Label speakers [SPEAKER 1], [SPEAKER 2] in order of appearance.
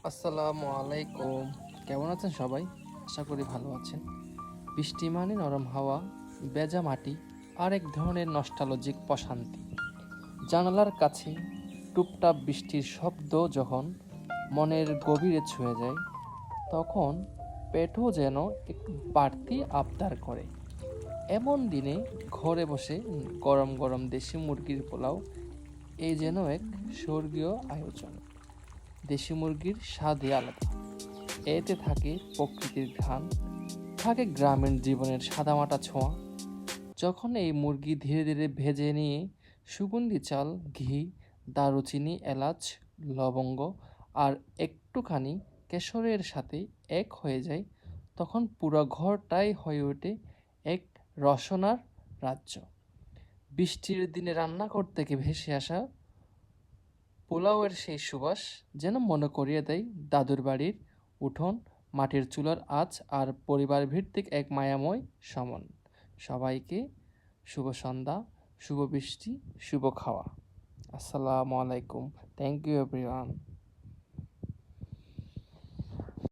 [SPEAKER 1] আসসালামু আলাইকুম। কেমন আছেন সবাই? আশা করি ভালো আছেন। বৃষ্টি মানে নরম হাওয়া, ভেজা মাটি আর এক ধরনের নস্টালজিক প্রশান্তি। জানালার কাছে টুপটাপ বৃষ্টির শব্দ যখন মনের গভীরে ছুঁয়ে যায়, তখন পেটও যেন একটু বাড়তি আবদার করে। এমন দিনে ঘরে বসে গরম গরম দেশি মুরগির পোলাও এই যেন এক স্বর্গীয় আয়োজন। দেশি মুরগির স্বাদই আলাদা। এতে থাকে প্রকৃতির ঘ্রাণ, থাকে গ্রামীণ জীবনের সাদামাটা ছোঁয়া। যখন এই মুরগি ধীরে ধীরে ভেজে নিয়ে সুগন্ধি চাল, ঘি, দারুচিনি, এলাচ, লবঙ্গ আর একটুখানি কেশরের সাথে এক হয়ে যায়, তখন পুরো ঘরটাই হয়ে ওঠে এক রসনার রাজ্য। বৃষ্টির দিনে রান্না করতে গিয়ে ভেসে আসা পোলাওয়ের সেই সুবাস যেন মনে করিয়ে দেয় দাদুর বাড়ির উঠোন, মাটির চুলার আঁচ আর পরিবার ভিত্তিক এক মায়াময় সমন। সবাইকে শুভ সন্ধ্যা, শুভ বৃষ্টি, শুভ খাওয়া। আসসালামু আলাইকুম। Thank you everyone.